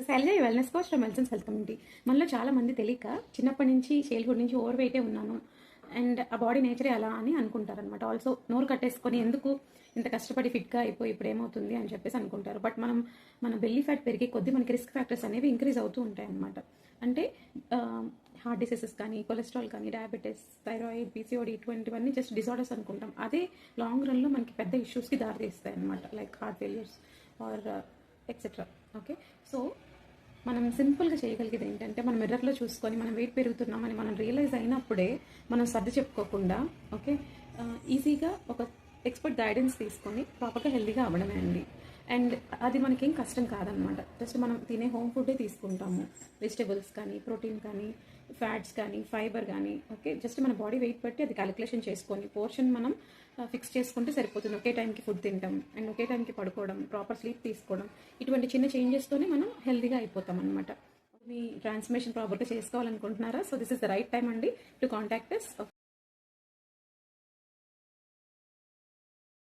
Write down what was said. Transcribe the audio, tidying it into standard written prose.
Shailaja wellness coach from మెల్సన్స్ health community. మనలో చాలా మంది తెలియక చిన్నప్పటి నుంచి చైల్డ్హుడ్ నుంచి ఓవర్ వెయిటే ఉన్నాను అండ్ ఆ బాడీ నేచరే అలా అని అనుకుంటారనమాట. ఆల్సో నోరు కట్టేసుకొని ఎందుకు ఇంత కష్టపడి ఫిట్గా అయిపోయి ఇప్పుడు ఏమవుతుంది అని చెప్పేసి అనుకుంటారు. బట్ మన బెల్లీ ఫ్యాట్ పెరిగే కొద్దీ మనకి రిస్క్ ఫ్యాక్టర్స్ అనేవి ఇంక్రీజ్ అవుతూ ఉంటాయి అనమాట. అంటే హార్ట్ డిసీజెస్ కానీ, కొలెస్ట్రాల్ కానీ, డయాబెటీస్, థైరాయిడ్, పీసీఓడి ఇటువంటివన్నీ జస్ట్ డిజార్డర్స్ అనుకుంటాం. అదే లాంగ్ రన్లో మనకి పెద్ద ఇష్యూస్కి దారితీస్తాయి అనమాట, like heart failures are etcetera. Okay, so మనం సింపుల్గా చేయగలిగేది ఏంటంటే, మనం మిర్రర్లో చూసుకొని మనం వెయిట్ పెరుగుతున్నామని మనం రియలైజ్ అయినప్పుడే మనం సర్ది చెప్పుకోకుండా ఓకే ఈజీగా ఒక ఎక్స్పర్ట్ గైడెన్స్ తీసుకొని ప్రాపర్గా హెల్తీగా అవ్వడమే అండి. అండ్ అది మనకేం కష్టం కాదనమాట. జస్ట్ మనం తినే హోమ్ ఫుడ్డే తీసుకుంటాము, వెజిటేబుల్స్ కానీ, ప్రోటీన్ కానీ, ఫ్యాట్స్ కానీ, ఫైబర్ కానీ. ఓకే, జస్ట్ మన బాడీ వెయిట్ బట్టి అది క్యాలిక్యులేషన్ చేసుకొని పోర్షన్ మనం ఫిక్స్ చేసుకుంటే సరిపోతుంది. ఒకే టైంకి ఫుడ్ తింటాం అండ్ ఒకే టైంకి పడుకోవడం, ప్రాపర్ స్లీప్ తీసుకోవడం, ఇటువంటి చిన్న చేంజెస్తోనే మనం హెల్తీగా అయిపోతాం అనమాట. మీ ట్రాన్స్ఫర్మేషన్ ప్రాపర్గా చేసుకోవాలనుకుంటున్నారా? So this is the right time అండి టు కాంటాక్ట్ us.